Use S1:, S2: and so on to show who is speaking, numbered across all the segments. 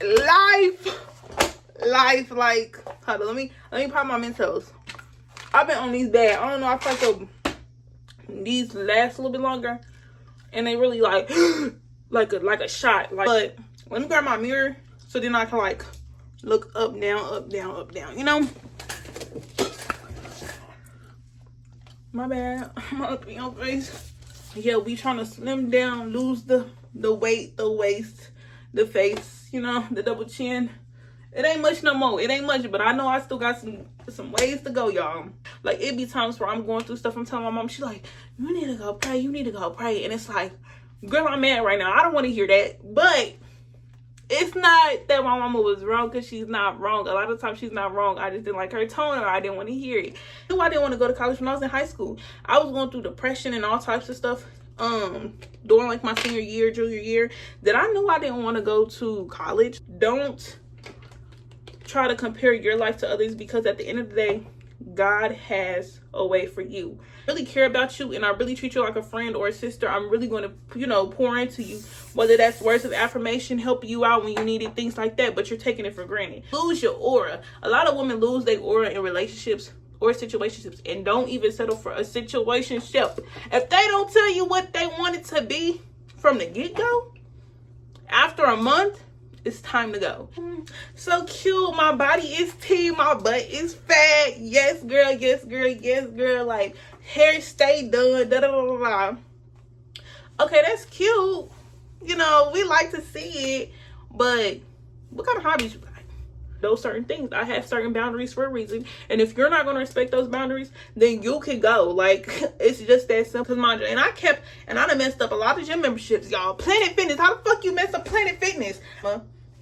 S1: life, like, hold on, let me pop my Mentos. I've been on these bad. I don't know, I feel like these last a little bit longer, and they really like like a shot. Like, but let me grab my mirror so then I can like look up, down, up, down, up, down. You know. My bad. I'm ugly on face. Yeah, we trying to slim down, lose the weight, the waist, the face. You know, the double chin. It ain't much no more. It ain't much, but I know I still got some ways to go, y'all. Like, it be times where I'm going through stuff. I'm telling my mom, she's like, you need to go pray. You need to go pray. And it's like, girl, I'm mad right now. I don't want to hear that. But it's not that my mama was wrong, because she's not wrong. A lot of times she's not wrong. I just didn't like her tone, or I didn't want to hear it. I didn't want to go to college when I was in high school. I was going through depression and all types of stuff during like my senior year, junior year, that I knew I didn't want to go to college. Don't try to compare your life to others, because at the end of the day, God has a way for you. I really care about you, and I really treat you like a friend or a sister. I'm really going to, you know, pour into you, whether that's words of affirmation, help you out when you need it, things like that, but you're taking it for granted. Lose your aura. A lot of women lose their aura in relationships or situationships, and don't even settle for a situationship. If they don't tell you what they want it to be from the get-go, after a month, it's time to go. So cute. My body is tea. My butt is fat. Yes, girl. Yes, girl. Yes, girl. Like, hair stay done. Da, da, da, da. Okay, that's cute. You know, we like to see it. But what kind of hobbies you got? Those certain things. I have certain boundaries for a reason. And if you're not going to respect those boundaries, then you can go. Like, it's just that simple. And I done messed up a lot of gym memberships, y'all. Planet Fitness. How the fuck you mess up Planet Fitness?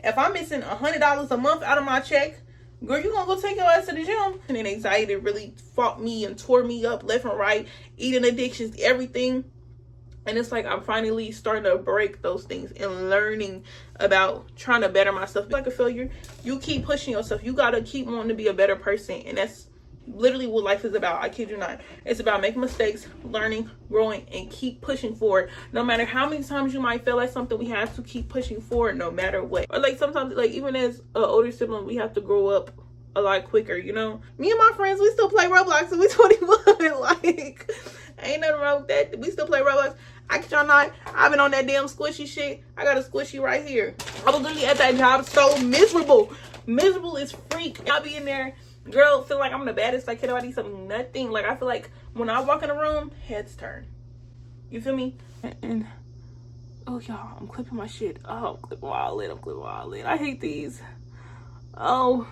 S1: If I'm missing $100 a month out of my check, girl, you gonna go take your ass to the gym. And then anxiety really fought me and tore me up left and right, eating addictions, everything. And it's like I'm finally starting to break those things and learning about trying to better myself. Like a failure, you keep pushing yourself. You gotta keep wanting to be a better person. And that's literally what life is about. I kid you not. It's about making mistakes, learning, growing, and keep pushing forward. No matter how many times you might fail at something, we have to keep pushing forward no matter what. Or like sometimes, like even as an older sibling, we have to grow up a lot quicker, you know? Me and my friends, we still play Roblox and we 21. Like, ain't nothing wrong with that. We still play Roblox. I kid y'all not, I've been on that damn squishy shit. I got a squishy right here. I was literally at that job so miserable. Miserable as freak. I'll be in there, girl, feel like I'm the baddest. Like, nobody something, nothing. Like, I feel like when I walk in a room, heads turn. You feel me? And oh, y'all, I'm clipping my shit. Oh, I'm clipping all lit. I'm clipping all lit. I hate these. Oh,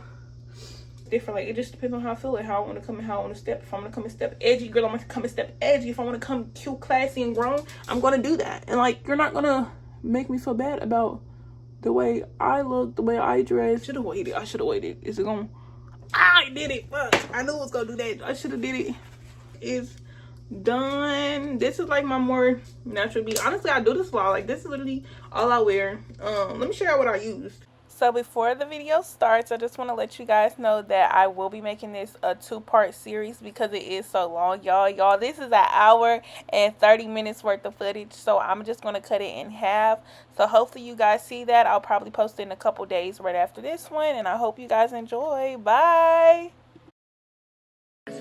S1: different. Like, it just depends on how I feel and how I want to come and how I want to step. If I want to come and step edgy, girl, I'm going to come and step edgy. If I want to come cute, classy, and grown, I'm going to do that. And, like, you're not going to make me feel bad about the way I look, the way I dress. Should have waited. I should have waited. Is it going? I did it. Fuck. I knew it was going to do that. I should have did it. It's done. This is like my more natural beauty. Honestly, I do this vlog. Like, this is literally all I wear. Let me show you what I used. So before the video starts, I just want to let you guys know that I will be making this a 2-part series because it is so long, y'all. This is an hour and 30 minutes worth of footage, so I'm just going to cut it in half. So hopefully you guys see that. I'll probably post it in a couple days right after this one, and I hope you guys enjoy. Bye. What's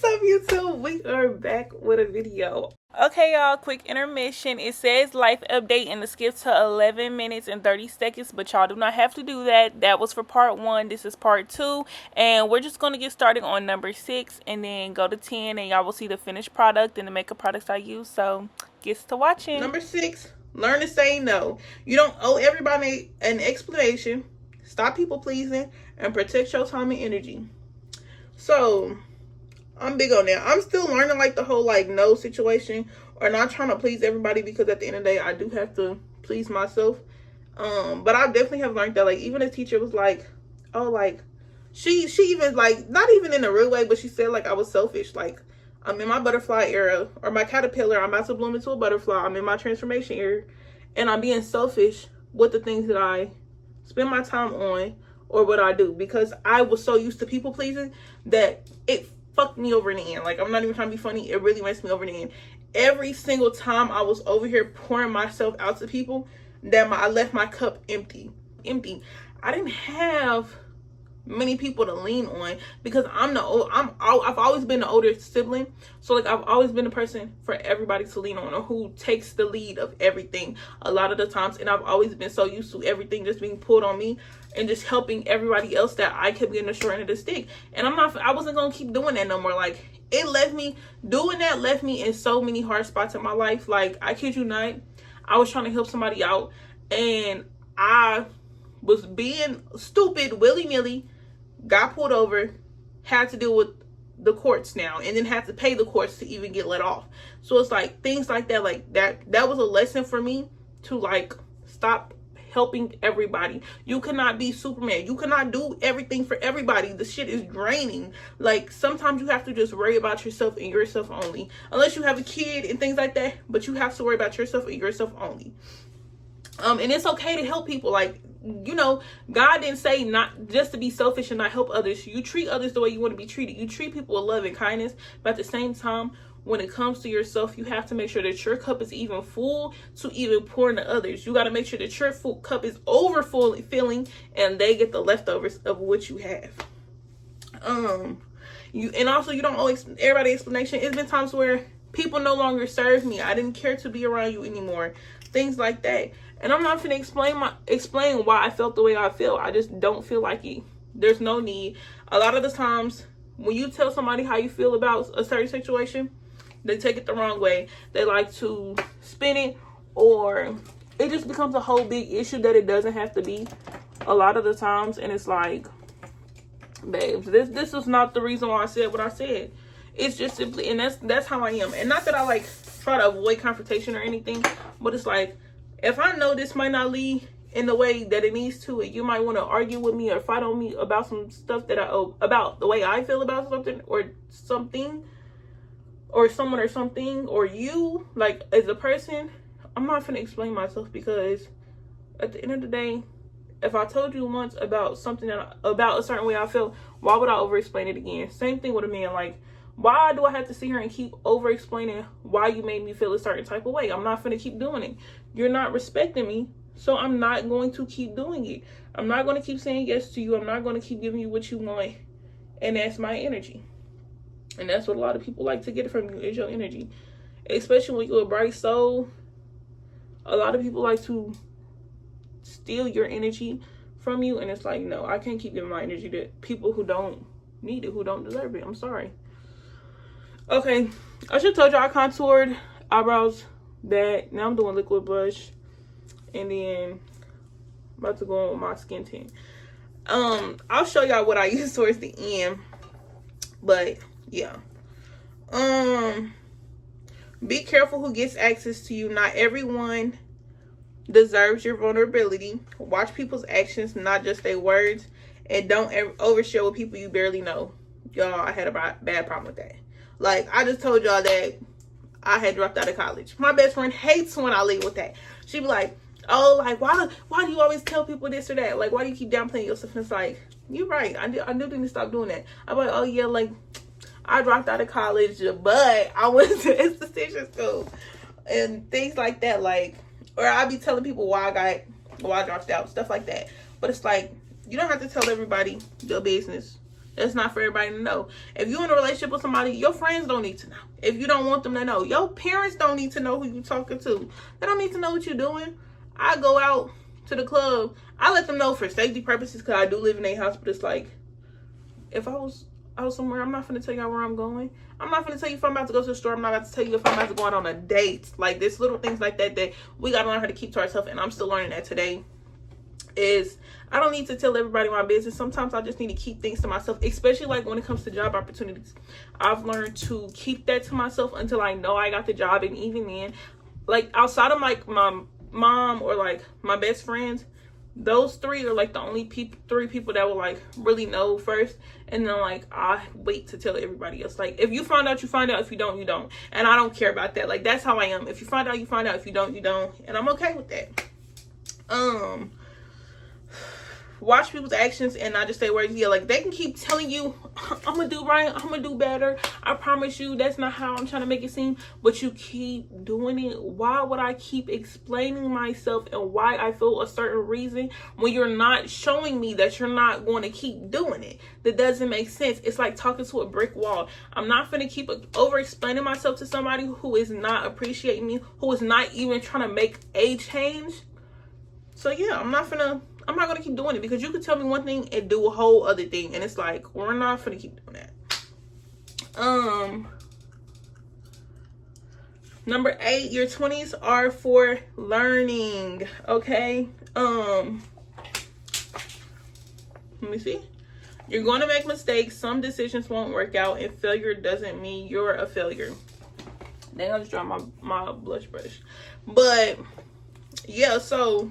S1: up, YouTube? We are back with a video. Okay, y'all, quick intermission. It says life update and the skip to 11 minutes and 30 seconds, but y'all do not have to do that. That was for part 1. This is part 2, and we're just going to get started on number 6 and then go to 10, and y'all will see the finished product and the makeup products I use. So get to watching. Number 6, learn to say no. You don't owe everybody an explanation. Stop people pleasing and protect your time and energy. So I'm big on that. I'm still learning like the whole like no situation or not trying to please everybody, because at the end of the day I do have to please myself. But I definitely have learned that, like, even a teacher was like, oh, like she even, like, not even in a real way, but she said like I was selfish. Like, I'm in my butterfly era, or my caterpillar. I'm about to bloom into a butterfly. I'm in my transformation era, and I'm being selfish with the things that I spend my time on or what I do, because I was so used to people pleasing that it fucked me over in the end. Like, I'm not even trying to be funny. It really messed me over in the end. Every single time I was over here pouring myself out to people, that I left my cup empty. I didn't have many people to lean on because I've always been the older sibling, so like I've always been the person for everybody to lean on, or who takes the lead of everything a lot of the times. And I've always been so used to everything just being pulled on me and just helping everybody else that I kept getting the short end of the stick. And I wasn't gonna keep doing that no more. Like, doing that left me in so many hard spots in my life. Like, I kid you not, I was trying to help somebody out and I was being stupid willy-nilly, got pulled over, had to deal with the courts now, and then had to pay the courts to even get let off. So it's like things like that, that was a lesson for me to like stop helping everybody. You cannot be Superman. You cannot do everything for everybody. The shit is draining. Like, sometimes you have to just worry about yourself and yourself only, unless you have a kid and things like that, but you have to worry about yourself and yourself only. And it's okay to help people. Like, you know, God didn't say not just to be selfish and not help others. You treat others the way you want to be treated. You treat people with love and kindness. But at the same time, when it comes to yourself, you have to make sure that your cup is even full to even pour into others. You got to make sure that your full cup is over full filling, and they get the leftovers of what you have. And also, you don't always everybody explanation. It's been times where people no longer serve me. I didn't care to be around you anymore. Things like that. And I'm not going to explain why I felt the way I feel. I just don't feel like it. There's no need. A lot of the times when you tell somebody how you feel about a certain situation, they take it the wrong way. They like to spin it, or it just becomes a whole big issue that it doesn't have to be a lot of the times. And it's like, babes, this is not the reason why I said what I said. It's just simply, and that's how I am. And not that I like try to avoid confrontation or anything, but it's like, if I know this might not lead in the way that it needs to, and you might want to argue with me or fight on me about some stuff that about the way I feel about something or something, or someone or something, or you, like, as a person, I'm not gonna explain myself, because at the end of the day, if I told you once about something about a certain way I feel, why would I over explain it again? Same thing with a man. Like, why do I have to sit here and keep over explaining why you made me feel a certain type of way? I'm not gonna keep doing it. You're not respecting me, so I'm not going to keep doing it. I'm not going to keep saying yes to you. I'm not going to keep giving you what you want, and that's my energy. And that's what a lot of people like to get from you, is your energy. Especially when you're a bright soul, a lot of people like to steal your energy from you, and it's like, no, I can't keep giving my energy to people who don't need it, who don't deserve it. I'm sorry. Okay, I should have told you I contoured eyebrows bad. Now I'm doing liquid blush, and then I'm about to go on with my skin tint. I'll show y'all what I use towards the end, but yeah. Be careful who gets access to you. Not everyone deserves your vulnerability. Watch people's actions, not just their words, and don't ever overshare with people you barely know. Y'all, I had a bad problem with that. Like, I just told y'all that I had dropped out of college. My best friend hates when I leave with that. She be like, oh, like, why do you always tell people this or that? Like, why do you keep downplaying yourself? And it's like, you're right. I do need to stop doing that. I'm like, oh yeah, like, I dropped out of college, but I went to institution school and things like that. Like, or I be telling people why I dropped out, stuff like that. But it's like, you don't have to tell everybody your business. That's not for everybody to know. If you're in a relationship with somebody, your friends don't need to know. If you don't want them to know, your parents don't need to know who you're talking to. They don't need to know what you're doing. I go out to the club. I let them know for safety purposes, because I do live in a house. But it's like, if I was out somewhere, I'm not going to tell y'all where I'm going. I'm not going to tell you if I'm about to go to the store. I'm not about to tell you if I'm about to go out on a date. Like, there's little things like that that we got to learn how to keep to ourselves. And I'm still learning that today. Is I don't need to tell everybody my business. Sometimes I just need to keep things to myself, especially like when it comes to job opportunities. I've learned to keep that to myself until I know I got the job. And even then, like, outside of like my mom or like my best friends, those three are like the only three people that will like really know first. And then like I wait to tell everybody else. Like, if you find out, you find out. If you don't, you don't. And I don't care about that. Like, that's how I am. If you find out, you find out. If you don't, you don't. And I'm okay with that. watch people's actions and not just say words. Yeah, like they can keep telling you, I'm gonna do right, I'm gonna do better, I promise you, that's not how I'm trying to make it seem, but you keep doing it. Why would I keep explaining myself and why I feel a certain reason when you're not showing me that you're not going to keep doing it? That doesn't make sense. It's like talking to a brick wall. I'm not gonna keep over explaining myself to somebody who is not appreciating me, who is not even trying to make a change. So yeah, I'm not gonna keep doing it, because you could tell me one thing and do a whole other thing, and it's like, we're not gonna keep doing that. Number 8, your 20s are for learning. Okay. Let me see. You're going to make mistakes. Some decisions won't work out, and failure doesn't mean you're a failure. Dang, I just dropped my blush brush. But yeah, so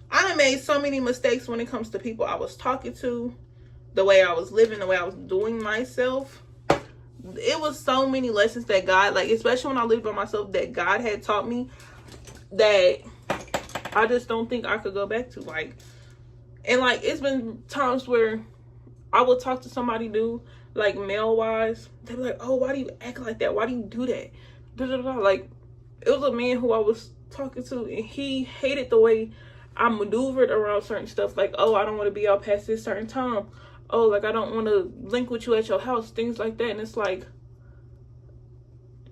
S1: I done made so many mistakes when it comes to people I was talking to, the way I was living, the way I was doing myself. It was so many lessons that God, like, especially when I lived by myself, that God had taught me that I just don't think I could go back to. Like, and like, it's been times where I would talk to somebody new, like male wise, they'd be like, oh, why do you act like that? Why do you do that? Like, it was a man who I was talking to, and he hated the way I maneuvered around certain stuff. Like, oh, I don't want to be out past this certain time. Oh, like, I don't want to link with you at your house, things like that. And it's like,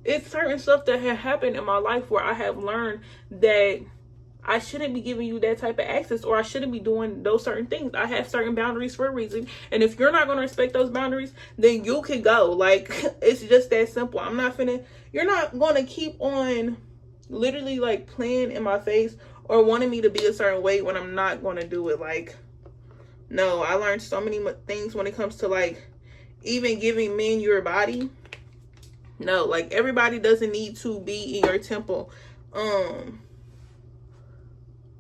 S1: it's certain stuff that had happened in my life where I have learned that I shouldn't be giving you that type of access, or I shouldn't be doing those certain things. I have certain boundaries for a reason, and if you're not going to respect those boundaries, then you can go. Like, it's just that simple. You're not going to keep on literally like playing in my face or wanting me to be a certain way when I'm not going to do it. Like, no, I learned so many things when it comes to like even giving men your body. No, like, everybody doesn't need to be in your temple.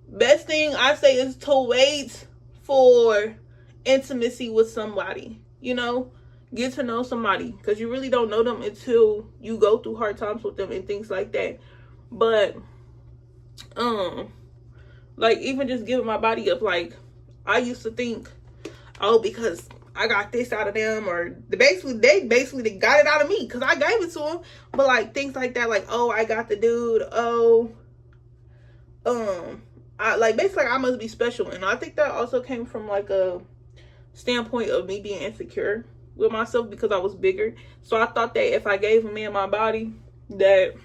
S1: Best thing I say is to wait for intimacy with somebody. You know, get to know somebody, because you really don't know them until you go through hard times with them and things like that. But like, even just giving my body up, like, I used to think, oh, because I got this out of them, or they basically got it out of me because I gave it to them. But like, things like that, like, oh, I got the dude, oh, I like, basically I must be special. And I think that also came from like a standpoint of me being insecure with myself because I was bigger. So I thought that if I gave a man my body, that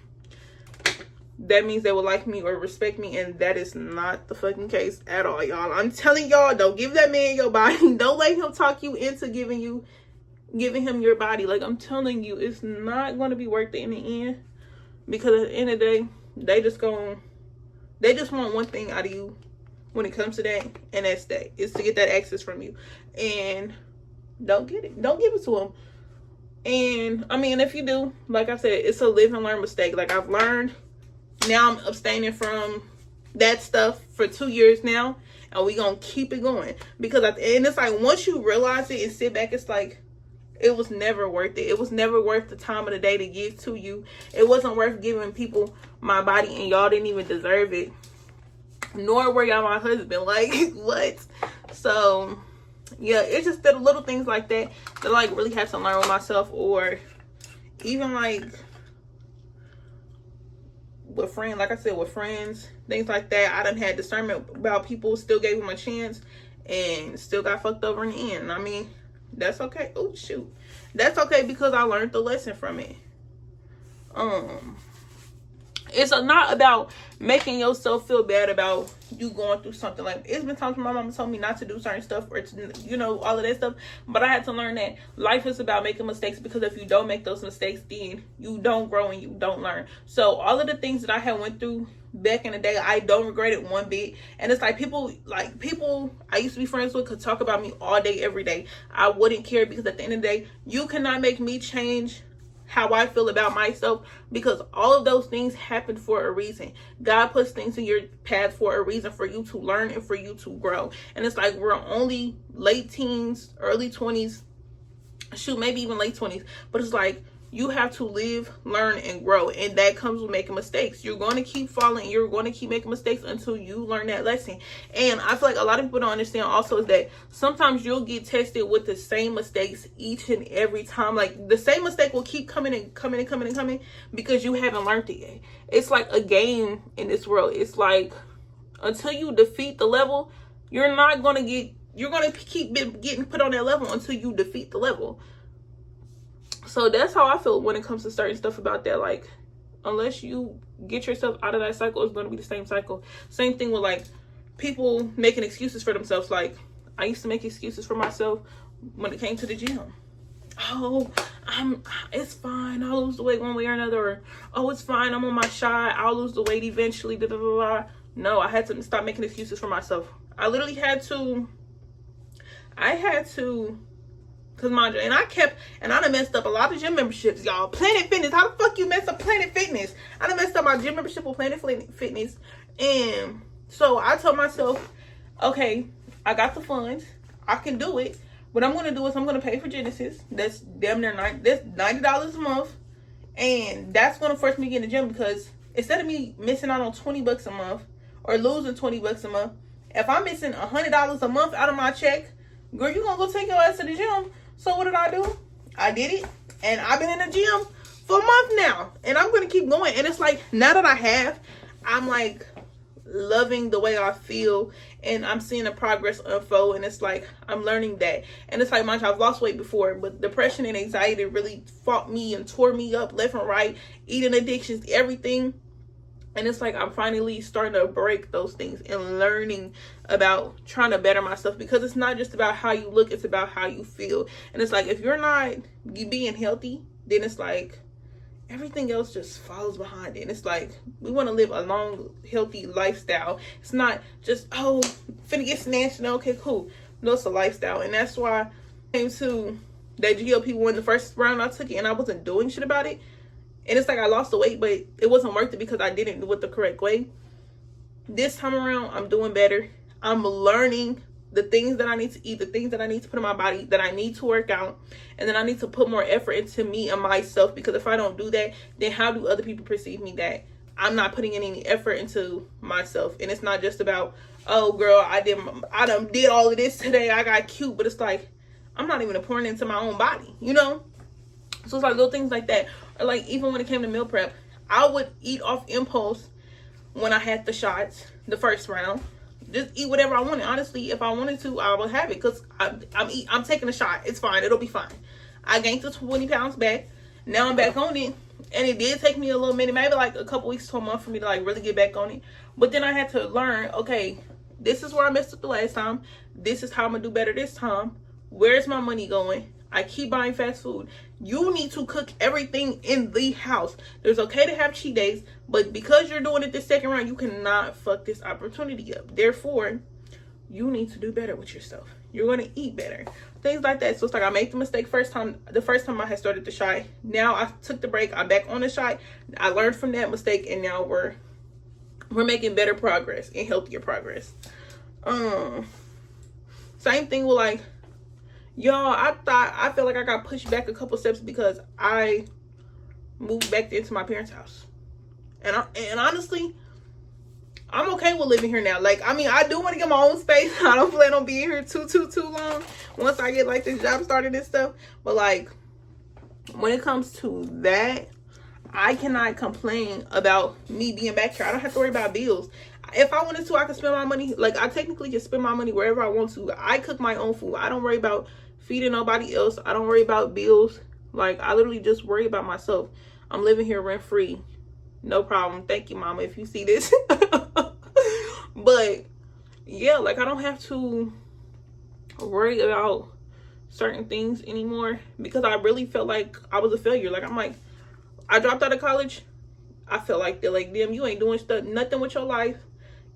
S1: means they would like me or respect me, and that is not the fucking case at all, y'all. I'm telling y'all, don't give that man your body. Don't let him talk you into giving him your body. Like, I'm telling you, it's not going to be worth it in the end, because at the end of the day, they just want one thing out of you when it comes to that, and that's that. It's to get that access from you, and don't get it. Don't give it to them. And I mean, if you do, like I said, it's a live and learn mistake. Like, I've learned. Now I'm abstaining from that stuff for 2 years now, and we gonna keep it going, because at the end, it's like, once you realize it and sit back, it's like, it was never worth it. It was never worth the time of the day to give to you. It wasn't worth giving people my body, and y'all didn't even deserve it, nor were y'all my husband. Like, what? So yeah, it's just the little things like that that like really have to learn with myself, or even like with friends, like I said, with friends, things like that. I done had discernment about people, still gave them a chance, and still got fucked over in the end. I mean, that's okay. Oh, shoot. That's okay, because I learned the lesson from it. It's not about making yourself feel bad about you going through something. Like, it's been times when my mama told me not to do certain stuff, or to, you know, all of that stuff. But I had to learn that life is about making mistakes, because if you don't make those mistakes, then you don't grow and you don't learn. So all of the things that I had went through back in the day, I don't regret it one bit. And it's like, people I used to be friends with could talk about me all day, every day. I wouldn't care, because at the end of the day, you cannot make me change how I feel about myself, because all of those things happen for a reason. God puts things in your path for a reason, for you to learn and for you to grow. And it's like, we're only late teens, early 20s, shoot, maybe even late 20s, but it's like, You have to live, learn, and grow. And that comes with making mistakes. You're going to keep falling. You're going to keep making mistakes until you learn that lesson. And I feel like a lot of people don't understand also is that sometimes you'll get tested with the same mistakes each and every time. Like, the same mistake will keep coming and coming and coming and coming because you haven't learned it yet. It's like a game in this world. It's like, until you defeat the level, you're going to keep getting put on that level until you defeat the level. So that's how I feel when it comes to certain stuff about that. Like, unless you get yourself out of that cycle, it's going to be the same cycle. Same thing with like people making excuses for themselves. Like, I used to make excuses for myself when it came to the gym. Oh, it's fine, I'll lose the weight one way or another. Or, oh, it's fine, I'm on my shot, I'll lose the weight eventually. No, I had to stop making excuses for myself. I literally had to, cause I done messed up a lot of gym memberships, y'all. Planet Fitness, how the fuck you mess up Planet Fitness? I done messed up my gym membership with Planet Fitness. And so I told myself, okay, I got the funds, I can do it. What I'm gonna do is I'm gonna pay for Genesis. That's damn near $90 a month. And that's gonna force me to get in the gym, because instead of me missing out on $20 a month or losing $20 a month, if I'm missing $100 a month out of my check, girl, you gonna go take your ass to the gym. So what did I do? I did it, and I've been in the gym for a month now, and I'm gonna keep going. And it's like, now that I have, I'm like loving the way I feel, and I'm seeing the progress unfold. And it's like, I'm learning that. And it's like, I've lost weight before, but depression and anxiety really fought me and tore me up left and right, eating addictions, everything. And it's like, I'm finally starting to break those things and learning about trying to better myself, because it's not just about how you look, it's about how you feel. And it's like, if you're not being healthy, then it's like everything else just follows behind it. And it's like, we want to live a long, healthy lifestyle. It's not just, oh, finna get snatched and okay, cool. No, it's a lifestyle. And that's why I came to that GLP-1 the first round I took it, and I wasn't doing shit about it. And it's like, I lost the weight, but it wasn't worth it because I didn't do it the correct way. This time around, I'm doing better. I'm learning the things that I need to eat, the things that I need to put in my body, that I need to work out. And then I need to put more effort into me and myself, because if I don't do that, then how do other people perceive me that I'm not putting in any effort into myself? And it's not just about, oh, girl, I done did all of this today, I got cute. But it's like, I'm not even pouring into my own body, you know? So it's like little things like that. Or like, even when it came to meal prep, I would eat off impulse when I had the shots, the first round. Just eat whatever I wanted. Honestly, if I wanted to, I would have it, because I'm taking a shot. It's fine. It'll be fine. I gained the 20 pounds back. Now I'm back on it. And it did take me a little minute, maybe like a couple weeks to a month for me to like really get back on it. But then I had to learn, okay, this is where I messed up the last time. This is how I'm going to do better this time. Where's my money going? I keep buying fast food. You need to cook everything in the house. There's okay to have cheat days, but because you're doing it this second round, you cannot fuck this opportunity up. Therefore, you need to do better with yourself. You're going to eat better. Things like that. So it's like, I made the mistake the first time I had started the shot. Now I took the break. I'm back on the shot. I learned from that mistake, and now we're making better progress and healthier progress. Same thing with like, y'all, I feel like I got pushed back a couple steps because I moved back into my parents' house. And honestly, I'm okay with living here now. Like, I mean, I do want to get my own space. I don't plan on being here too long once I get like this job started and stuff. But like, when it comes to that, I cannot complain about me being back here. I don't have to worry about bills. If I wanted to, I could spend my money. Like, I technically can spend my money wherever I want to. I cook my own food. I don't worry about feeding nobody else. I don't worry about bills. Like, I literally just worry about myself. I'm living here rent free. No problem. Thank you, mama, if you see this. But yeah, like, I don't have to worry about certain things anymore, because I really felt like I was a failure. Like, I'm like, I dropped out of college. I felt like they're like, damn, you ain't doing nothing with your life.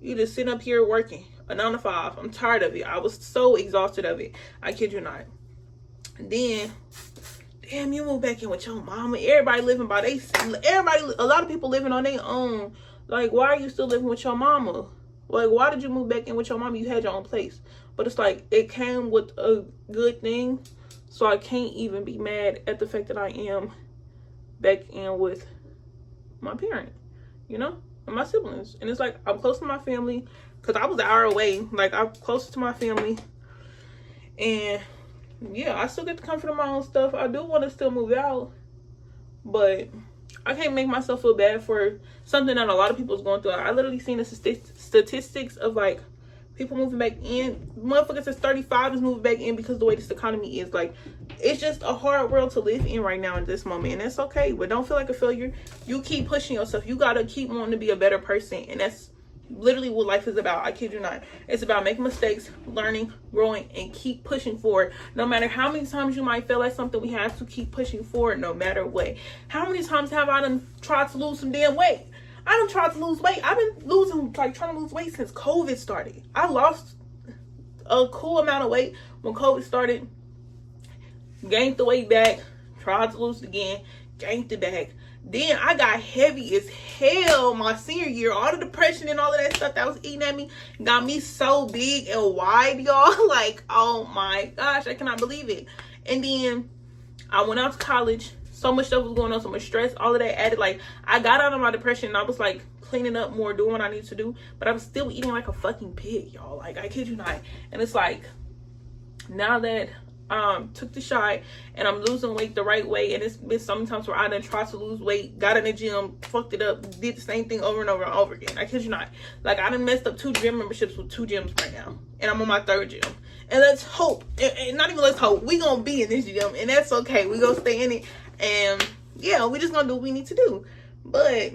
S1: You just sitting up here working a 9 to 5. I'm tired of it. I was so exhausted of it. I kid you not. And then, damn, you moved back in with your mama. Everybody living by a lot of people living on their own. Like, why are you still living with your mama? Like, why did you move back in with your mama? You had your own place. But it's like, it came with a good thing. So I can't even be mad at the fact that I am back in with my parent, you know, and my siblings. And it's like, I'm close to my family because I was an hour away. Like, I'm closer to my family. And yeah, I still get the comfort of my own stuff. I do want to still move out, but I can't make myself feel bad for something that a lot of people is going through. I literally seen the statistics of like people moving back in. Motherfuckers that's 35 is moving back in because the way this economy is. Like, it's just a hard world to live in right now in this moment, and that's okay. But don't feel like a failure. You keep pushing yourself. You gotta keep wanting to be a better person, and that's literally what life is about. I kid you not. It's about making mistakes, learning, growing, and keep pushing forward. No matter how many times you might feel like something, we have to keep pushing forward no matter what. How many times have I done tried to lose some damn weight? I done tried to lose weight. I've been losing, like, trying to lose weight since COVID started. I lost a cool amount of weight when COVID started, gained the weight back, tried to lose it again, gained it back. Then I got heavy as hell my senior year. All the depression and all of that stuff that was eating at me got me so big and wide, y'all. Like, oh my gosh, I cannot believe it. And then I went out to college. So much stuff was going on, so much stress, all of that added. Like, I got out of my depression and I was like cleaning up more, doing what I need to do, but I was still eating like a fucking pig, y'all. Like, I kid you not. And it's like, now that took the shot and I'm losing weight the right way, and it's been so many times where I done tried to lose weight, got in the gym, fucked it up, did the same thing over and over and over again. I kid you not. Like, I done messed up 2 gym memberships with 2 gyms right now, and I'm on my 3rd gym. And let's hope, and not even let's hope, we gonna be in this gym, and that's okay. We gonna stay in it, and yeah, we just gonna do what we need to do. But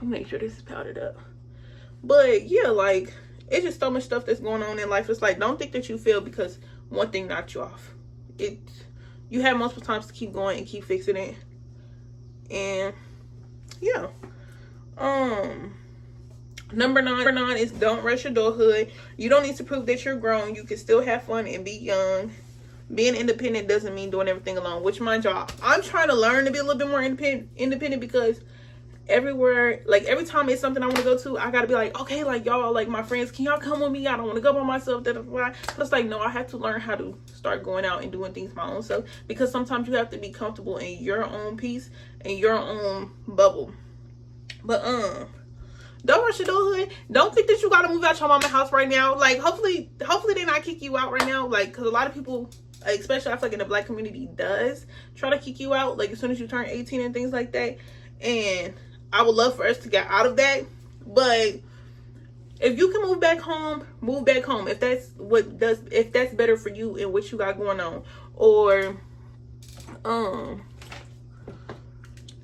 S1: I'll make sure this is powdered up. But yeah, like, it's just so much stuff that's going on in life. It's like, don't think that you failed because one thing knocked you off. You have multiple times to keep going and keep fixing it. And yeah. Number nine is don't rush adulthood. You don't need to prove that you're grown. You can still have fun and be young. Being independent doesn't mean doing everything alone, which, mind y'all, I'm trying to learn to be a little bit more independent because everywhere, like, every time it's something I want to go to, I gotta be like, okay, like, y'all, like, my friends, can y'all come with me? I don't want to go by myself. But it's like, no, I have to learn how to start going out and doing things my own self, because sometimes you have to be comfortable in your own peace and your own bubble. But don't rush adulthood. Don't think that you gotta move out your mama's house right now. Like, hopefully they not kick you out right now. Like, because a lot of people, especially I feel like in the Black community, does try to kick you out, like, as soon as you turn 18 and things like that. And I would love for us to get out of that. But if you can move back home, move back home. If that's better for you and what you got going on. Or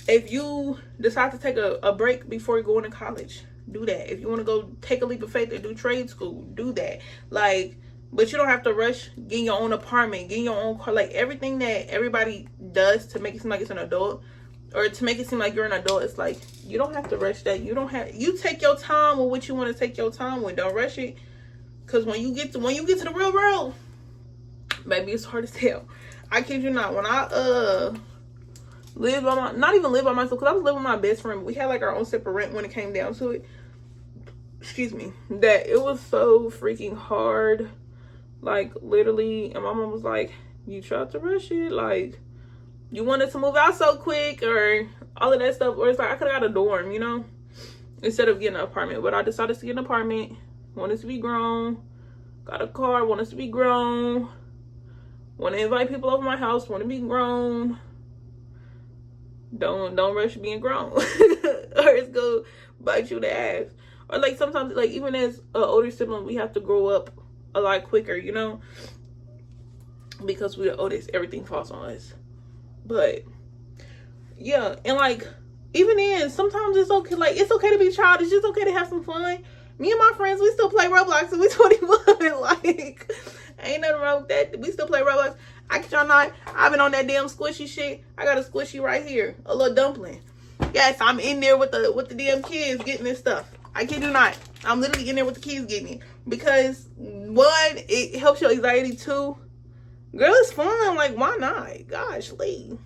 S1: if you decide to take a break before going to college, do that. If you want to go take a leap of faith and do trade school, do that. Like, but you don't have to rush getting your own apartment, getting your own car. Like, everything that everybody does to make it seem like it's an adult, or to make it seem like you're an adult, it's like, you don't have to rush that. You take your time with what you want to take your time with. Don't rush it. Because when you get to the real world, baby, it's hard as hell. I kid you not. When I not even live by myself, because I was living with my best friend. We had like our own separate rent when it came down to it. Excuse me. That it was so freaking hard. Like, literally, and my mom was like, you tried to rush it. Like, you wanted to move out so quick, or all of that stuff. Or it's like, I could have got a dorm, you know, instead of getting an apartment. But I decided to get an apartment. Want us to be grown. Got a car. Want us to be grown. Want to invite people over my house. Want to be grown. Don't rush being grown. Or it's gonna bite you in the ass. Or like, sometimes, like, even as an older sibling, we have to grow up a lot quicker, you know, because we're the oldest. Everything falls on us. But yeah, and like, even then, sometimes it's okay. Like, it's okay to be childish. It's just okay to have some fun. Me and my friends, we still play Roblox and we 21. Like, ain't nothing wrong with that. We still play Roblox. I kid y'all not, I've been on that damn squishy shit. I got a squishy right here, a little dumpling. Yes, I'm in there with the damn kids getting this stuff. I kid you not. I'm literally in there with the kids getting it. Because, one, it helps your anxiety. 2, girl, it's fun. Like, why not? Gosh, Lee.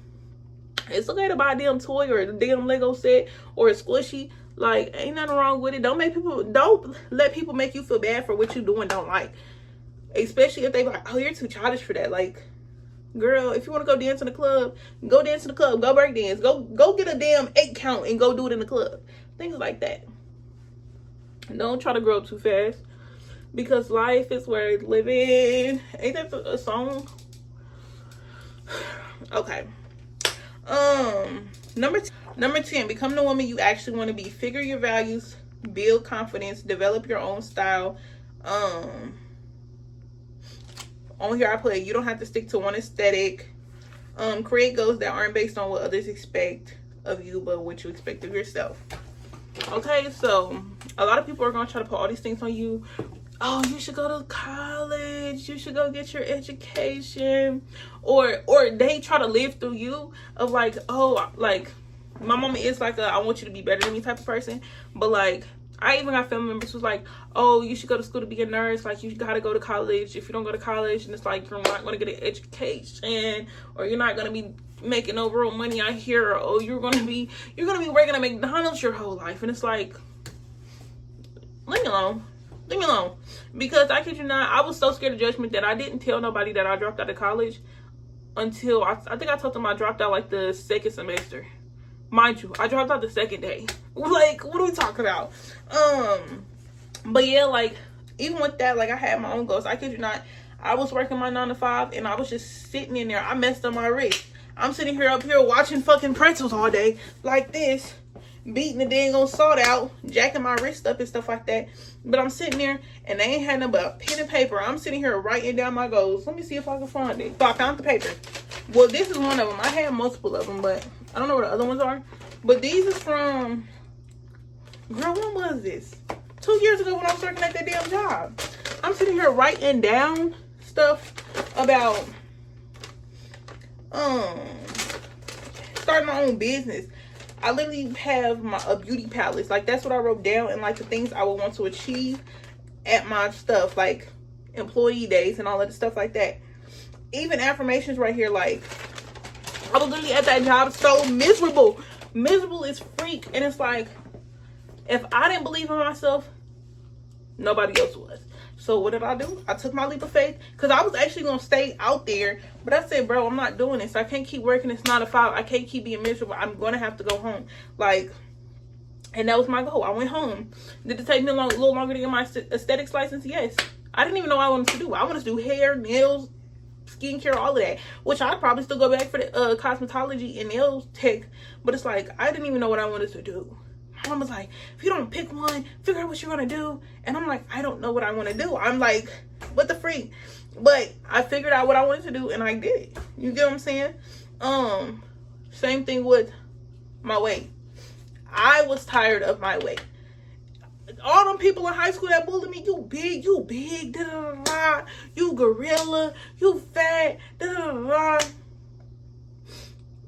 S1: It's okay to buy a damn toy or a damn Lego set or a squishy. Like, ain't nothing wrong with it. Don't let people make you feel bad for what you do and don't like. Especially if they like, oh, you're too childish for that. Like, Girl, if you want to go dance in the club, go dance in the club. Go break dance. Go get a damn 8 count and go do it in the club. Things like that. Don't try to grow up too fast, because life is worth living. Ain't that a song? Okay. Number 10, become the woman you actually want to be. Figure your values, build confidence, develop your own style. On here I put, you don't have to stick to one aesthetic. Create goals that aren't based on what others expect of you, but what you expect of yourself. Okay, so a lot of people are going to try to put all these things on you. Oh, you should go to college. You should go get your education. Or they try to live through you of like, oh, like, my mama is like a, I want you to be better than me type of person. But like, I even got family members who's like, oh, you should go to school to be a nurse. Like, you gotta go to college. If you don't go to college, and it's like, you're not gonna get an education, or you're not gonna be making no real money out here, or oh, you're gonna be working at McDonald's your whole life. And it's like, leave me alone. Leave me alone. Because I kid you not, I was so scared of judgment that I didn't tell nobody that I dropped out of college until I think I told them I dropped out like the second semester. Mind you, I dropped out the second day. Like, what are we talking about? But yeah, like, even with that, like, I had my own goals. I kid you not, I was working my 9 to 5 and I was just sitting in there. I messed up my wrist. I'm sitting here up here watching fucking pretzels all day like this, beating the dang on salt out, jacking my wrist up and stuff like that. But I'm sitting there and they ain't had nothing but pen and paper. I'm sitting here writing down my goals. Let me see if I can find it. So I found the paper. Well, this is one of them. I had multiple of them, but I don't know where the other ones are. But these is from, girl, when was this? 2 years ago when I was working at that damn job. I'm sitting here writing down stuff about starting my own business. I literally have a beauty palace. Like, that's what I wrote down, and like the things I would want to achieve at my stuff, like employee days and all of the stuff like that. Even affirmations right here. Like, I was literally at that job so miserable as freak, and it's like, if I didn't believe in myself, nobody else was. So what did I do? I took my leap of faith, because I was actually going to stay out there. But I said, bro, I'm not doing this. I can't keep working this 9 to 5. I can't keep being miserable. I'm going to have to go home. Like, and that was my goal. I went home. Did it take me a little longer to get my aesthetics license? Yes. I didn't even know what I wanted to do. I wanted to do hair, nails, skincare, all of that. Which I'd probably still go back for the cosmetology and nails tech. But it's like, I didn't even know what I wanted to do. My mom was like, if you don't pick one, figure out what you're gonna do. And I'm like, I don't know what I want to do. I'm like, what the freak? But I figured out what I wanted to do and I did it. You get what I'm saying? Same thing with my weight. I was tired of my weight. All them people in high school that bullied me, you big, da da da, you gorilla, you fat, da da da.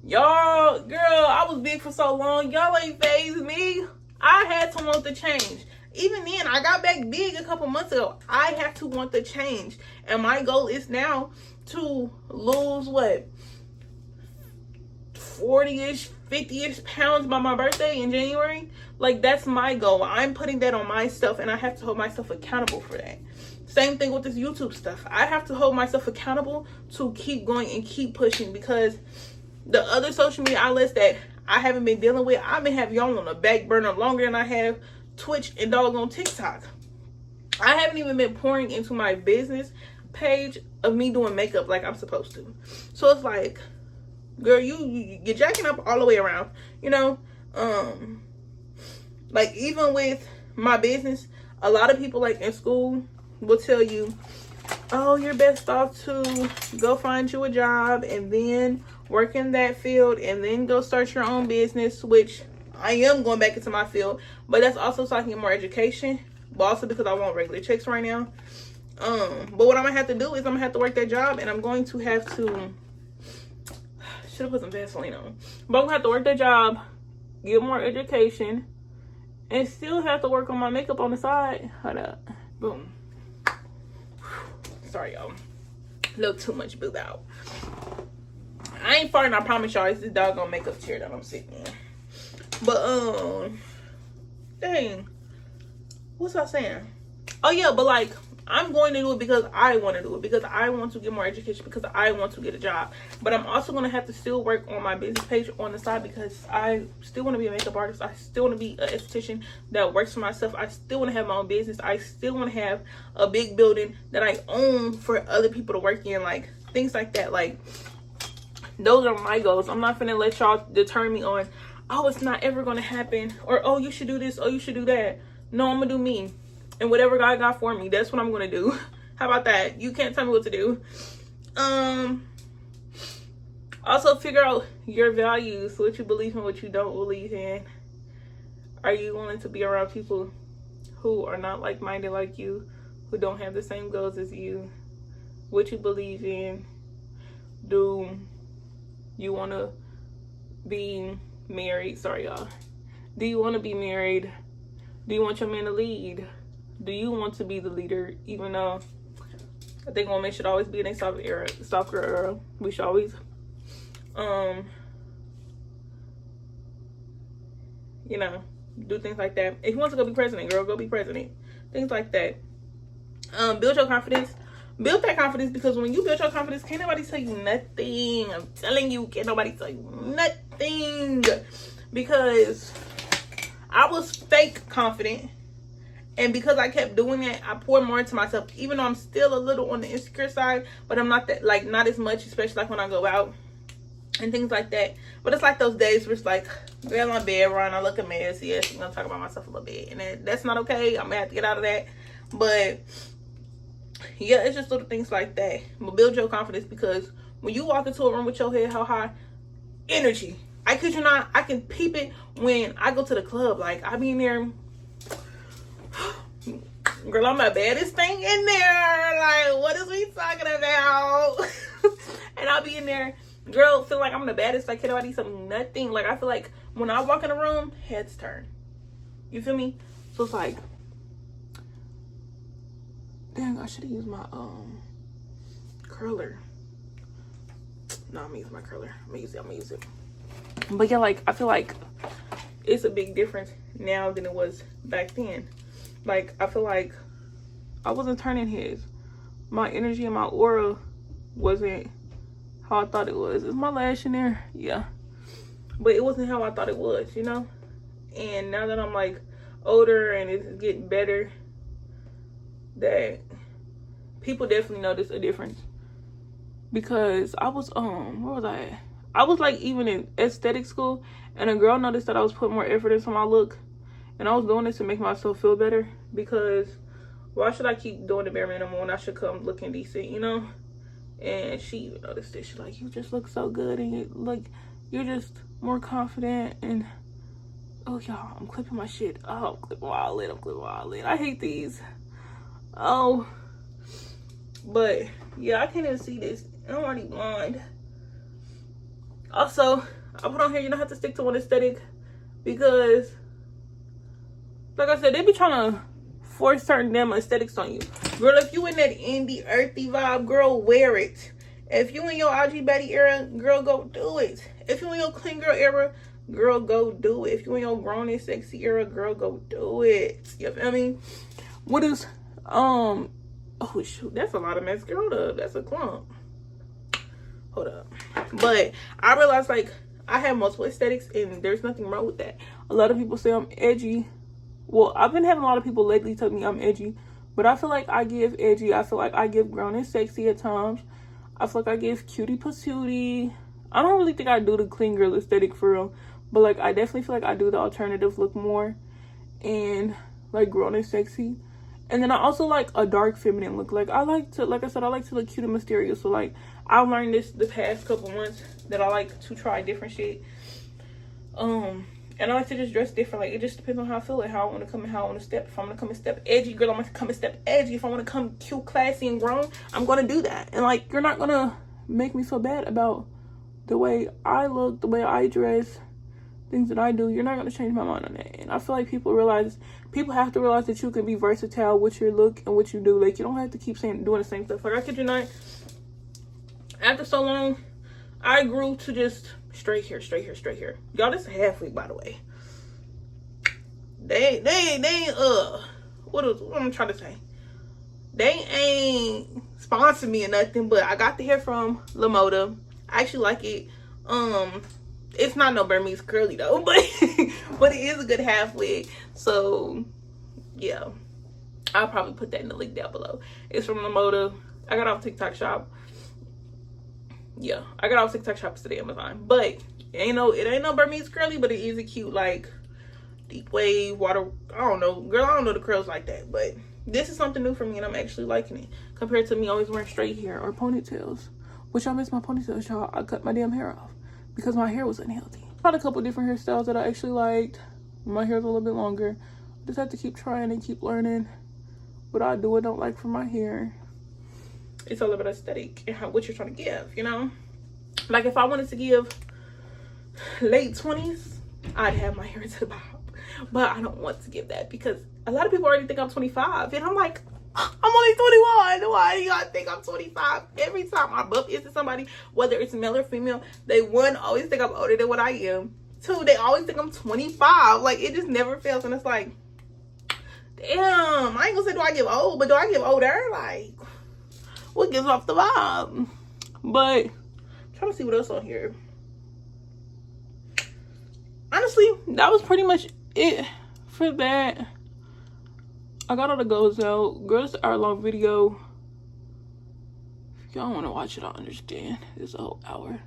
S1: Y'all, girl, I was big for so long. Y'all ain't phased me. I had to want the change. Even then, I got back big a couple months ago. I have to want the change. And my goal is now to lose, what, 40-ish, 50-ish pounds by my birthday in January. Like, that's my goal. I'm putting that on myself, and I have to hold myself accountable for that. Same thing with this YouTube stuff. I have to hold myself accountable to keep going and keep pushing, because the other social media outlets that I haven't been dealing with, I've been having y'all on the back burner longer than I have Twitch and doggone TikTok. I haven't even been pouring into my business page of me doing makeup like I'm supposed to. So it's like, girl, you're jacking up all the way around, you know? Like, even with my business, a lot of people, like, in school will tell you, oh, you're best off to go find you a job and then work in that field and then go start your own business, which I am going back into my field, but that's also so I can get more education, but also because I want regular checks right now. But what I'm gonna have to do is I'm gonna have to work that job, and I'm going to have to, should have put some Vaseline on, but I'm gonna have to work that job, get more education, and still have to work on my makeup on the side. Hold up. Boom. Sorry, y'all. A little too much boob out. I ain't farting, I promise y'all. It's this doggone makeup chair that I'm sitting in. But, dang. What's I saying? Oh, yeah, but like, I'm going to do it because I want to do it, because I want to get more education, because I want to get a job. But I'm also going to have to still work on my business page on the side, because I still want to be a makeup artist. I still want to be an esthetician that works for myself. I still want to have my own business. I still want to have a big building that I own for other people to work in, like things like that. Like, those are my goals. I'm not finna let y'all deter me on, oh, it's not ever gonna happen, or oh, you should do this, oh, you should do that. No, I'm gonna do me, and whatever God got for me, that's what I'm gonna do. How about that? You can't tell me what to do. Also figure out your values, what you believe in, what you don't believe in. Are you willing to be around people who are not like-minded like you, who don't have the same goals as you? What you believe in. Do you want to be married? Sorry, y'all. Do you want to be married? Do you want your man to lead? Do you want to be the leader? Even though I think women should always be in a soft era. We should always, you know, do things like that. If you want to go be president, girl, go be president. Things like that. Build your confidence. Build that confidence, because when you build your confidence, can't nobody tell you nothing. I'm telling you, can't nobody tell you nothing. Because I was fake confident, and because I kept doing it, I poured more into myself, even though I'm still a little on the insecure side, but I'm not that, like, not as much, especially like when I go out and things like that. But it's like those days where it's like, girl, my bed run, I look a mess. Yes, I'm gonna talk about myself a little bit, and that's not okay. I'm gonna have to get out of that. But yeah, it's just little things like that. But build your confidence, because when you walk into a room with your head held high, energy, I kid you not, I can peep it when I go to the club. Like, I be in there, girl, I'm the baddest thing in there. Like, what is we talking about? And I'll be in there, girl, feel like I'm the baddest. Like, can't nobody say nothing. Like, I feel like when I walk in a room, heads turn. You feel me? So it's like, dang, I should have used my curler. No, I'm gonna use my curler. I'm gonna use it. But yeah, like, I feel like it's a big difference now than it was back then. Like, I feel like I wasn't turning heads. My energy and my aura wasn't how I thought it was. Is my lash in there? Yeah. But it wasn't how I thought it was, you know? And now that I'm like older and it's getting better, that people definitely notice a difference. Because I was where was I at? I was like even in aesthetic school, and a girl noticed that I was putting more effort into my look, and I was doing this to make myself feel better, because why should I keep doing the bare minimum when I should come looking decent, you know? And she even noticed this. She's like, you just look so good, and you're just more confident. And oh, y'all, I'm clipping my shit. Oh, I'm clipping all it. I hate these. Oh, but yeah, I can't even see this. I'm already blind. Also, I put on here, you don't have to stick to one aesthetic, because like I said, they be trying to force certain damn aesthetics on you. Girl, if you in that indie earthy vibe, girl, wear it. If you in your IG Betty era, girl, go do it. If you in your clean girl era, girl, go do it. If you in your grown and sexy era, girl, go do it. You feel me? What is oh shoot, that's a lot of mascara. Hold up, that's a clump. Hold up. But I realized, like, I have multiple aesthetics, and there's nothing wrong with that. A lot of people say I'm edgy. Well, I've been having a lot of people lately tell me I'm edgy, but I feel like I give edgy. I feel like I give grown and sexy at times. I feel like I give cutie patootie. I don't really think I do the clean girl aesthetic for real, but like, I definitely feel like I do the alternative look more, and like grown and sexy. And then I also like a dark feminine look. Like, I like to, like I said, I like to look cute and mysterious. So like, I learned this the past couple months, that I like to try different shit. And I like to just dress different. Like, it just depends on how I feel and how I want to come and how I want to step. If I want to come and step edgy, girl, I'm going to come and step edgy. If I want to come cute, classy, and grown, I'm going to do that. And like, you're not going to make me feel bad about the way I look, the way I dress, things that I do. You're not going to change my mind on that. And I feel like people have to realize that you can be versatile with your look and what you do. Like, you don't have to keep doing the same stuff. Like, I kid you not, after so long, I grew to just straight hair. Y'all, this is half wig, by the way. What am I trying to say? They ain't sponsored me or nothing, but I got the hair from Lamoda. I actually like it. It's not no Burmese curly though, but but it is a good half wig. So yeah, I'll probably put that in the link down below. It's from Lamoda. I got off TikTok shop. Yeah, I got off TikTok shop today on Amazon. But it ain't no Burmese curly, but it is a cute like deep wave water. I don't know, girl. I don't know the curls like that, but this is something new for me, and I'm actually liking it compared to me always wearing straight hair or ponytails. Which I miss my ponytails, y'all. I cut my damn hair off because my hair was unhealthy. Tried a couple different hairstyles that I actually liked. My hair's a little bit longer. Just have to keep trying and keep learning what I do and don't like for my hair. It's all about aesthetic and what you're trying to give, you know? Like if I wanted to give late 20s, I'd have my hair to the bob. But I don't want to give that because a lot of people already think I'm 25. And I'm like, I'm only 21. Why do y'all think I'm 25? Every time I bump into somebody, whether it's male or female, they one, always think I'm older than what I am. Two, they always think I'm 25. Like, it just never fails. And it's like, damn, I ain't gonna say do I give old, but do I give older? Like, what gives off the vibe? But, I'm trying to see what else on here. Honestly, that was pretty much it for that. I got all the goals out. Girl, it's an hour-long video. If y'all want to watch it, I understand. It's a whole hour.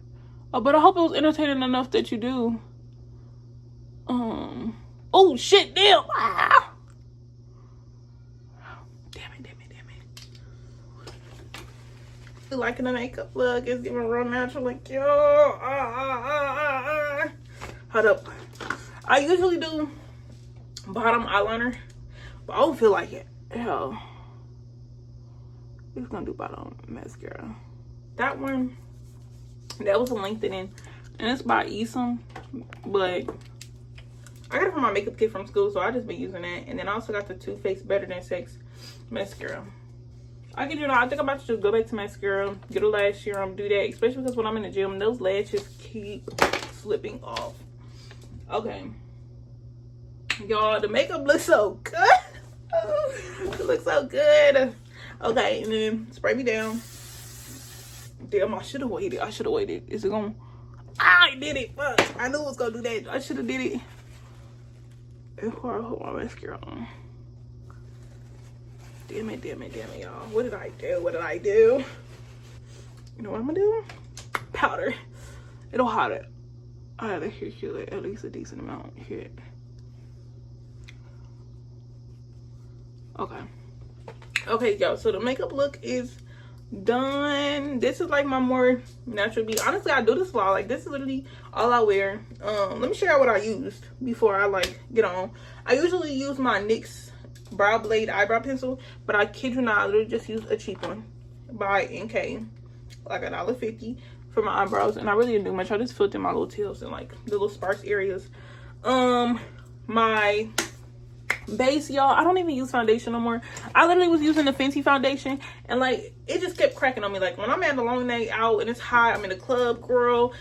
S1: But I hope it was entertaining enough that you do. Oh, shit, damn. Ah. Damn it. Liking the makeup look. It's giving real natural. Like, yo. Hold up. I usually do bottom eyeliner, but I don't feel like it. Hell, just gonna do bottom mascara. That one, that was a lengthening, and it's by Esom, but I got it from my makeup kit from school, so I just been using that. And then I also got the Too Faced Better Than Sex mascara. I think I'm about to just go back to mascara, get a lash serum, do that, especially because when I'm in the gym, those lashes keep slipping off. Okay, y'all, the makeup looks so good. It looks so good. Okay, and then spray me down. Damn, I should have waited. Is it going? I did it. Fuck, I knew it was gonna do that. I should have did it before I put my mascara on. Damn it, y'all. What did I do? You know what I'm gonna do? Powder. It'll hide it. I had to circulate at least a decent amount here. Okay, y'all. So the makeup look is done. This is like my more natural beauty. Honestly, I do this vlog. Like, this is literally all I wear. Let me show you what I used before I like get on. I usually use my NYX Brow Blade eyebrow pencil, but I kid you not, I literally just use a cheap one by NK, like $1.50 for my eyebrows, and I really didn't do much. I just filled in my little tails and like the little sparse areas. My base, y'all, I don't even use foundation no more. I literally was using the Fenty foundation, and like it just kept cracking on me. Like when I'm at a long night out and it's hot, I'm in the club, girl,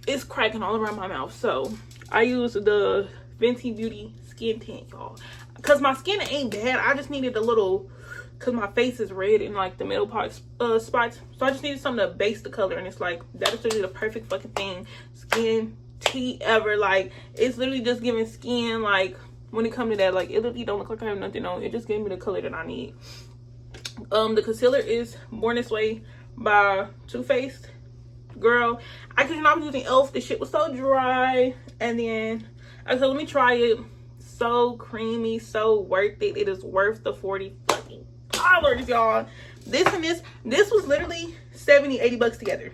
S1: it's cracking all around my mouth. So I use the Fenty Beauty skin tint, y'all, because my skin ain't bad. I just needed a little, because my face is red in like the middle part spots, so I just needed something to base the color, and it's like that is literally the perfect fucking thing. Skin tea ever. Like, it's literally just giving skin, like when it comes to that, like it literally don't look like I have nothing on. It just gave me the color that I need. The concealer is Born This Way by Too Faced. Girl, I could not be using Elf. This shit was so dry, and then I said, let me try it. So creamy, so worth it. It is worth the $40 fucking dollars, y'all. This and this was literally 70, 80 bucks together.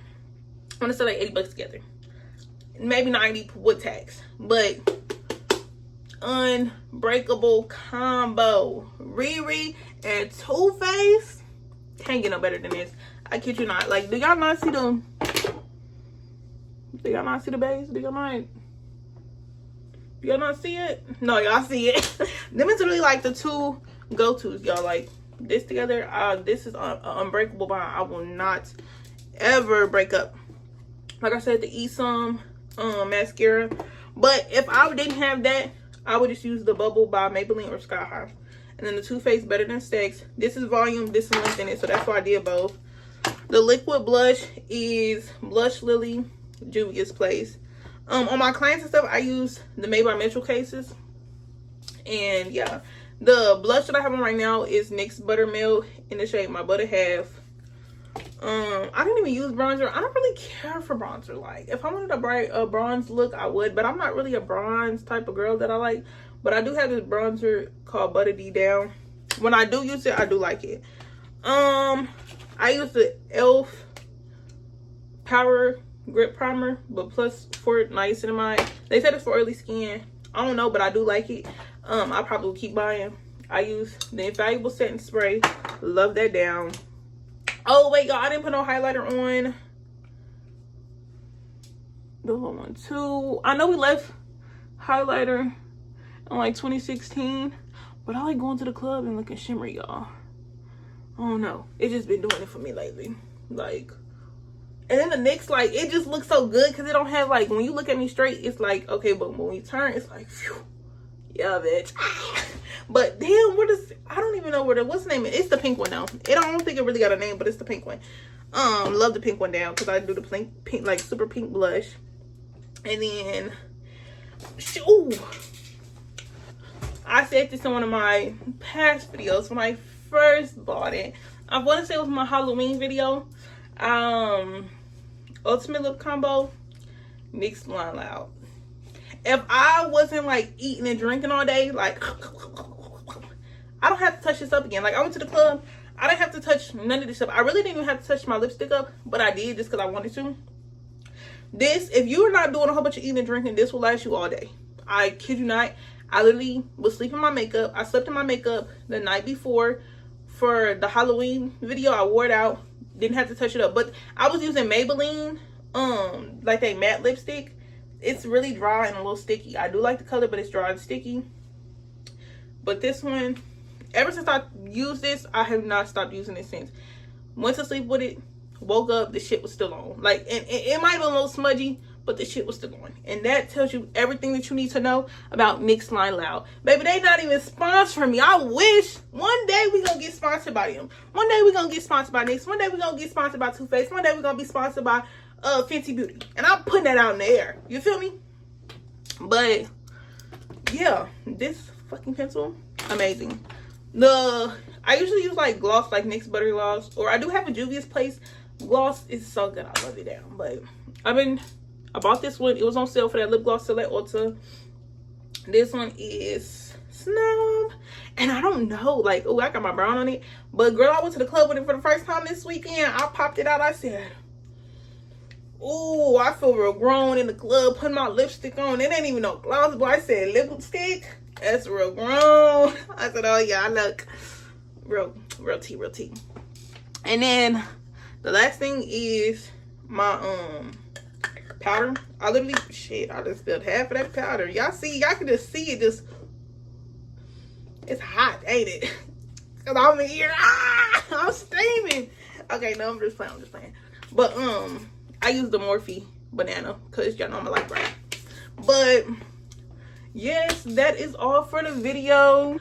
S1: I want to say like 80 bucks together, maybe 90 with tax. But unbreakable combo, Riri and Too Faced, can't get no better than this. I kid you not. Like, do y'all not see the base? Do y'all not see it? No, y'all see it. Them is literally like the two go-tos, y'all. Like, this together, this is an unbreakable bond. I will not ever break up. Like I said, the Esom mascara. But if I didn't have that, I would just use the Bubble by Maybelline or Sky High. And then the Too Faced Better Than Sex. This is volume, this is length in it, so that's why I did both. The liquid blush is Blush Lily Juvia's Place. On my clients and stuff, I use the Made by Mitchell cases. And yeah, the blush that I have on right now is NYX Buttermilk in the shade My Butter Half. I didn't even use bronzer. I don't really care for bronzer. Like, if I wanted a bronze look, I would, but I'm not really a bronze type of girl that I like. But I do have this bronzer called Butter D Down. When I do use it, I do like it. I use the e.l.f. Power Grip Primer, but plus for niacinamide. They said it's for oily skin. I don't know, but I do like it. I probably will keep buying. I use the Infallible Setting Spray. Love that down. Oh wait, y'all, I didn't put no highlighter on the little one too. I know we left highlighter in like 2016, but I like going to the club and looking shimmery, y'all. I don't know, it's just been doing it for me lately. Like, and then the NYX, like, it just looks so good because it don't have, like, when you look at me straight, it's like, okay, but when we turn, it's like, phew, yeah, bitch. But damn, what is, I don't even know what's the name? It's the pink one now. I don't think it really got a name, but it's the pink one. Love the pink one down because I do the pink, like, super pink blush. And then, ooh, I said this in one of my past videos when I first bought it. I want to say it was my Halloween video. Ultimate Lip Combo, NYX Line Loud. If I wasn't like eating and drinking all day, like, I don't have to touch this up again. Like, I went to the club, I didn't have to touch none of this stuff. I really didn't even have to touch my lipstick up, but I did just because I wanted to. This, if you're not doing a whole bunch of eating and drinking, this will last you all day. I kid you not. I literally was sleeping in my makeup. I slept in my makeup the night before for the Halloween video. I wore it out. Didn't have to touch it up. But I was using Maybelline, like a matte lipstick. It's really dry and a little sticky. I do like the color, but it's dry and sticky. But this one, ever since I used this, I have not stopped using it since. Went to sleep with it, woke up, the shit was still on. Like, and it might have been a little smudgy, but the shit was still on. And that tells you everything that you need to know about NYX Line Loud. Baby, they not even sponsoring me. I wish one day we gonna get sponsored by them. One day we gonna get sponsored by NYX. One day we gonna get sponsored by Too Faced. One day we gonna be sponsored by Fenty Beauty. And I'm putting that out in the air. You feel me? But yeah, this fucking pencil, amazing. I usually use like gloss, like NYX Butter Gloss, or I do have a Juvia's Place gloss. It's so good. I love it down. But I bought this one. It was on sale for that lip gloss still at Ulta. This one is Snob. And I don't know, like, oh, I got my brown on it. But girl, I went to the club with it for the first time this weekend. I popped it out. I said, oh, I feel real grown in the club, putting my lipstick on. It ain't even no gloss, but I said lipstick. That's real grown. I said, oh yeah, I look real tea. And then the last thing is my powder. I literally, shit, I just spilled half of that powder. Y'all can just see it just, it's hot, ain't it? Cause I'm in here, I'm steaming. Okay, no, I'm just playing. But I use the Morphe banana because y'all know I'm a light brown. But yes, that is all for the video.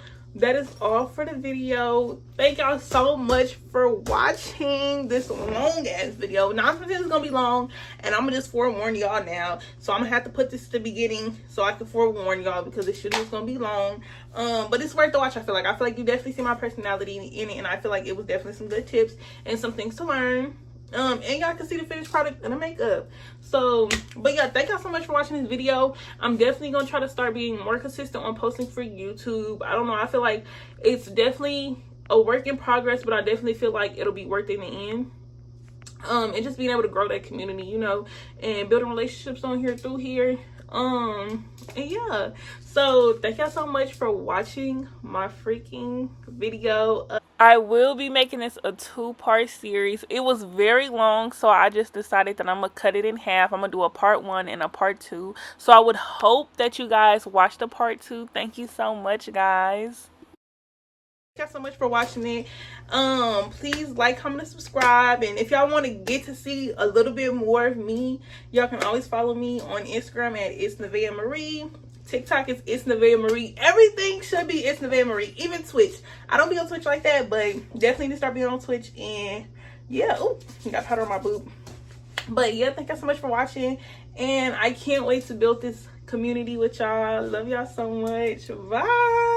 S1: Thank y'all so much for watching this long ass video. Now I'm it's gonna be long, and I'm gonna just forewarn y'all now. So I'm gonna have to put this at the beginning so I can forewarn y'all because this shit is gonna be long. But it's worth the watch. I feel like you definitely see my personality in it, and I feel like it was definitely some good tips and some things to learn. And y'all can see the finished product and the makeup. So, but yeah, thank y'all so much for watching this video. I'm definitely gonna try to start being more consistent on posting for YouTube. I don't know, I feel like it's definitely a work in progress, but I definitely feel like it'll be worth it in the end. And just being able to grow that community, you know, and building relationships on here through here. And yeah, so thank y'all so much for watching my freaking video. I will be making this a 2-part series. It was very long, so I just decided that I'm gonna cut it in half. I'm gonna do a part 1 and a part 2. So I would hope that you guys watch the part 2. Thank you so much, guys. Thank y'all so much for watching it. Please like, comment, and subscribe. And if y'all want to get to see a little bit more of me, y'all can always follow me on Instagram at It's Nevaeh Marie. TikTok is It's Nevaeh Marie. Everything should be It's Nevaeh Marie. Even Twitch. I don't be on Twitch like that, but definitely need to start being on Twitch. And yeah, oh, got powder on my boob. But yeah, thank you so much for watching. And I can't wait to build this community with y'all. Love y'all so much. Bye.